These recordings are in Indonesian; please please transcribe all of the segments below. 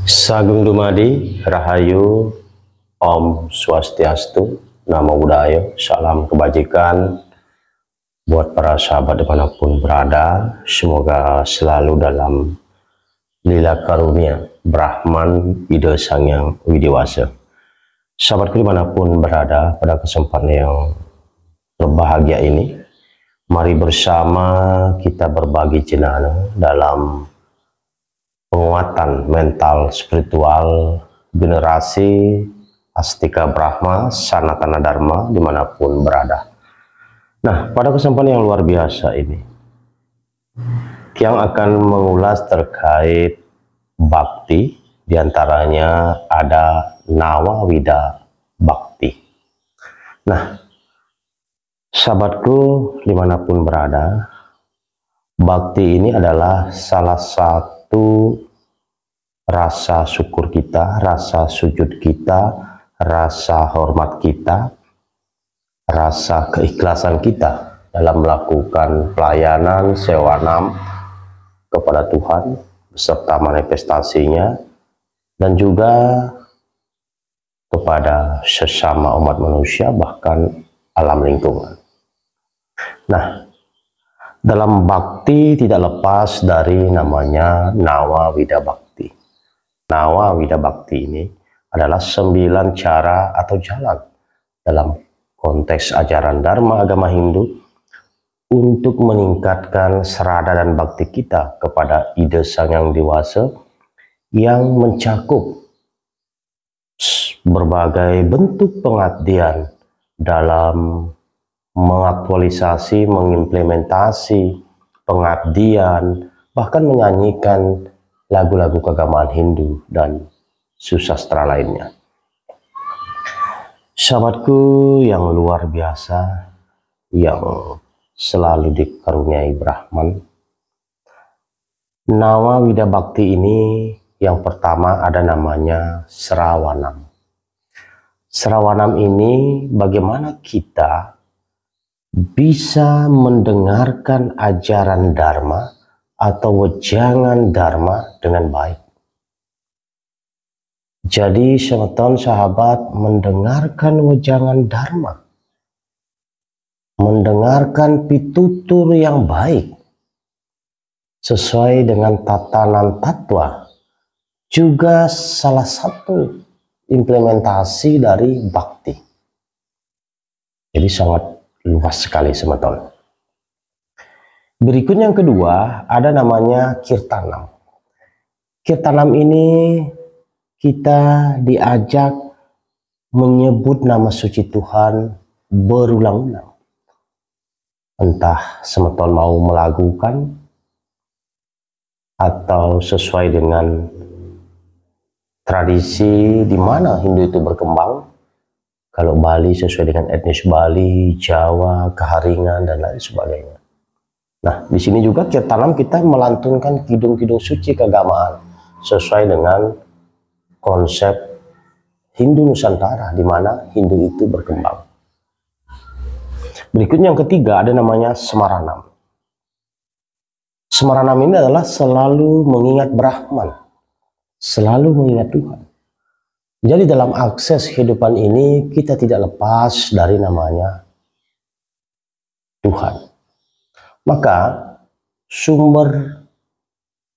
Sagung Dumadi, Rahayu, Om Swastiastu, Namo Buddhaya, salam kebajikan buat para sahabat dimanapun berada. Semoga selalu dalam lila karunia Brahman Ida Sang Yang Widiwasa. Sahabatku dimanapun berada, pada kesempatan yang berbahagia ini, mari bersama kita berbagi cenana dalam penguatan mental spiritual generasi Astika Brahma Sanatana Dharma dimanapun berada. Nah, pada kesempatan yang luar biasa ini yang akan mengulas terkait bakti, diantaranya ada Nawawida Bakti. Nah, sahabatku dimanapun berada, bakti ini adalah salah satu rasa syukur kita, rasa sujud kita, rasa hormat kita, rasa keikhlasan kita dalam melakukan pelayanan sewanam kepada Tuhan beserta manifestasinya dan juga kepada sesama umat manusia bahkan alam lingkungan. Nah, dalam bakti tidak lepas dari namanya Nawawida Bakti. Nawawida Bakti ini adalah 9 cara atau jalan dalam konteks ajaran Dharma agama Hindu untuk meningkatkan serada dan bakti kita kepada Ida Sang Yang Dewasa yang mencakup berbagai bentuk pengabdian dalam mengaktualisasi, mengimplementasi pengabdian, bahkan menyanyikan lagu-lagu keagamaan Hindu dan susastra lainnya. Sahabatku yang luar biasa, yang selalu dikaruniai Brahman, Nawawida Bakti ini yang pertama ada namanya Srawanam. Srawanam ini bagaimana kita bisa mendengarkan ajaran Dharma atau wejangan Dharma dengan baik. Jadi semeton sahabat mendengarkan wejangan Dharma, mendengarkan pitutur yang baik sesuai dengan tatanan tatwa juga salah satu implementasi dari bakti. Jadi sangat luas sekali semeton. Berikutnya yang kedua ada namanya Kirtanam. Kirtanam ini kita diajak menyebut nama suci Tuhan berulang-ulang. Entah semeton mau melakukan atau sesuai dengan tradisi di mana Hindu itu berkembang. Kalau Bali sesuai dengan etnis Bali, Jawa, Keharingan, dan lain sebagainya. Nah, di sini juga Kirtanam kita melantunkan kidung-kidung suci keagamaan sesuai dengan konsep Hindu Nusantara, di mana Hindu itu berkembang. Berikutnya yang ketiga ada namanya Semaranam. Semaranam ini adalah selalu mengingat Brahman, selalu mengingat Tuhan. Jadi dalam akses kehidupan ini kita tidak lepas dari namanya Tuhan. Maka sumber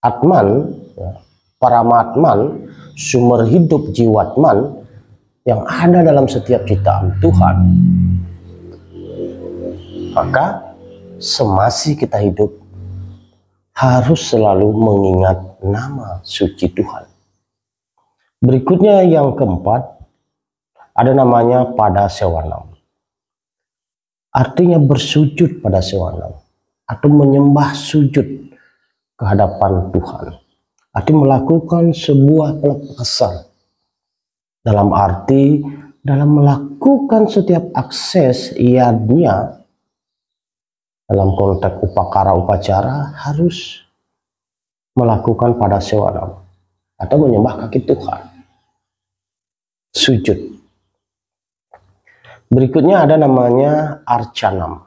Atman, Paramatman, sumber hidup jiwatman yang ada dalam setiap ciptaan Tuhan. Maka semasa kita hidup harus selalu mengingat nama suci Tuhan. Berikutnya yang keempat ada namanya pada sewanam. Artinya bersujud pada sewanam atau menyembah sujud ke hadapan Tuhan. Artinya melakukan sebuah pelepasan dalam arti dalam melakukan setiap akses iadnya dalam konteks upakara upacara harus melakukan pada sewanam atau menyembah kaki Tuhan. Sujud. Berikutnya ada namanya Arcanam.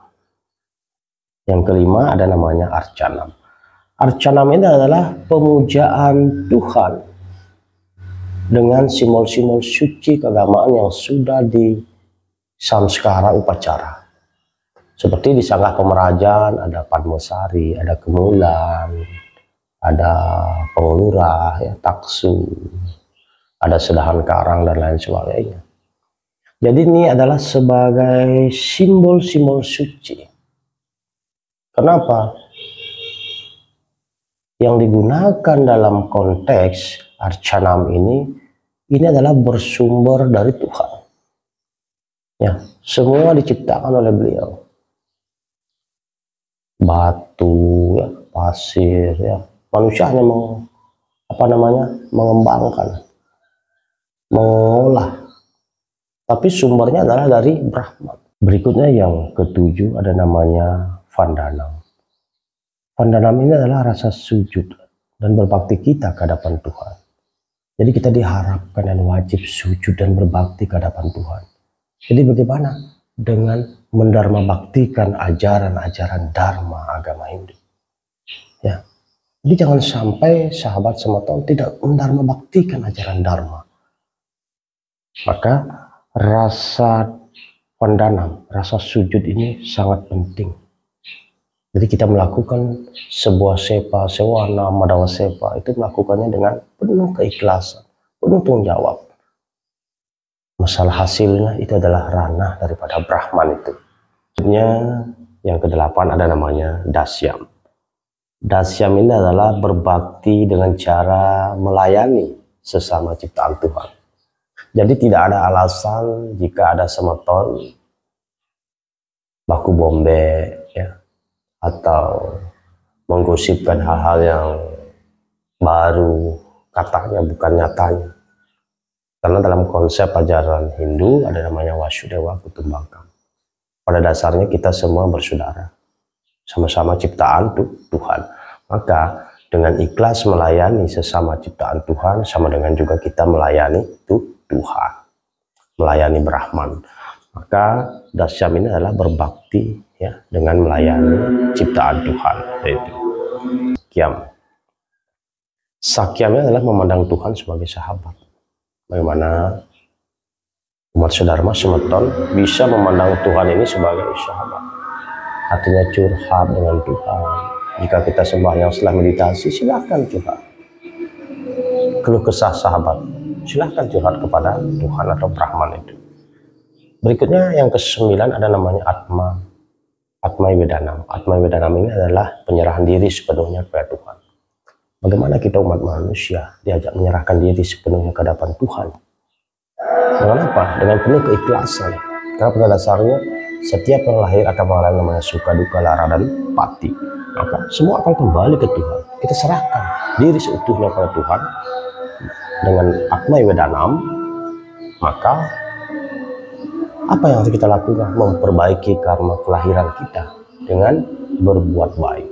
Yang kelima ada namanya Arcanam. Arcanam ini adalah pemujaan Tuhan dengan simbol-simbol suci keagamaan yang sudah disamskara upacara. Seperti di Sangah Pemerajaan ada Padmosari, ada Kemulan, ada Pengulurah, ya, Taksu, ada Sedahan Karang dan lain sebagainya. Jadi ini adalah sebagai simbol-simbol suci. Kenapa? Yang digunakan dalam konteks Arcanam ini adalah bersumber dari Tuhan. Ya, semua diciptakan oleh beliau. Batu, ya, pasir, ya, manusia hanya mengembangkan, mengolah. Tapi sumbernya adalah dari Brahman. Berikutnya yang ketujuh ada namanya Vandanam. Vandanam ini adalah rasa sujud dan berbakti kita ke hadapan Tuhan. Jadi kita diharapkan dan wajib sujud dan berbakti ke hadapan Tuhan. Jadi bagaimana dengan mendharma baktikan ajaran-ajaran Dharma agama Hindu? Ya. Jadi jangan sampai sahabat semeton tidak mendharma baktikan ajaran Dharma. Maka rasa Vandanam, rasa sujud ini sangat penting. Jadi kita melakukan sebuah sepa, sewana, madawa sepa, itu melakukannya dengan penuh keikhlasan, penuh tanggung jawab. Masalah hasilnya itu adalah ranah daripada Brahman itu. Selanjutnya yang kedelapan ada namanya Dasyam. Dasyam ini adalah berbakti dengan cara melayani sesama ciptaan Tuhan. Jadi tidak ada alasan jika ada semeton baku bombe, ya, atau menggosipkan hal-hal yang baru, katanya bukan nyatanya. Karena dalam konsep ajaran Hindu ada namanya Wasudewa Kutumbakam. Pada dasarnya kita semua bersaudara, sama-sama ciptaan Tuhan. Maka dengan ikhlas melayani sesama ciptaan Tuhan sama dengan juga kita melayani Tuhan, melayani Brahman. Maka Dasyam ini adalah berbakti, ya, dengan melayani ciptaan Tuhan, yaitu Sakyam. Sakyamnya adalah memandang Tuhan sebagai sahabat. Bagaimana umat Dharma semeton bisa memandang Tuhan ini sebagai sahabat. Artinya curhat dengan Tuhan. Jika kita sembahyang setelah meditasi, silahkan curhat. Keluh kesah sahabat, silahkan curhat kepada Tuhan atau Brahman itu. Berikutnya yang ke-9 ada namanya Atma. Atma Vedanam. Atma Vedanam ini adalah penyerahan diri sepenuhnya kepada Tuhan. Bagaimana kita umat manusia diajak menyerahkan diri sepenuhnya ke hadapan Tuhan? Dengan apa? Dengan penuh keikhlasan. Karena pada dasarnya setiap yang lahir akan mengalami namanya suka, duka, lara, dan pati. Maka semua akan kembali ke Tuhan. Kita serahkan diri seutuhnya kepada Tuhan dengan Atma Vedanam. Maka apa yang harus kita lakukan? Memperbaiki karma kelahiran kita dengan berbuat baik.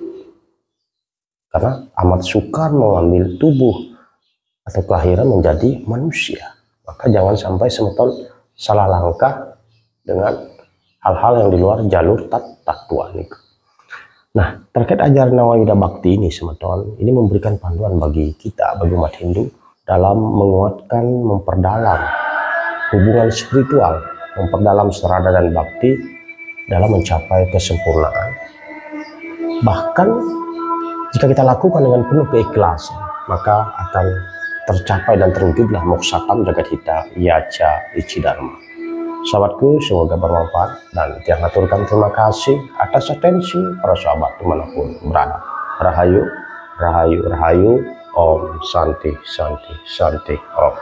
Karena amat sukar mengambil tubuh atau kelahiran menjadi manusia. Maka jangan sampai semeton salah langkah dengan hal-hal yang di luar jalur tattwa ini. Nah, terkait ajaran Nawayuda Bhakti ini semeton, ini memberikan panduan bagi kita, bagi umat Hindu dalam menguatkan, memperdalam hubungan spiritual, memperdalam serada dan bakti dalam mencapai kesempurnaan. Bahkan jika kita lakukan dengan penuh keikhlasan, maka akan tercapai dan terwujudlah moksatam jagat hita yaca icidharma. Sahabatku, semoga bermanfaat dan tiang aturkan terima kasih atas atensi para sahabat dimanapun berada. Rahayu, rahayu, rahayu. Om Santi, Santi, Santi. Om.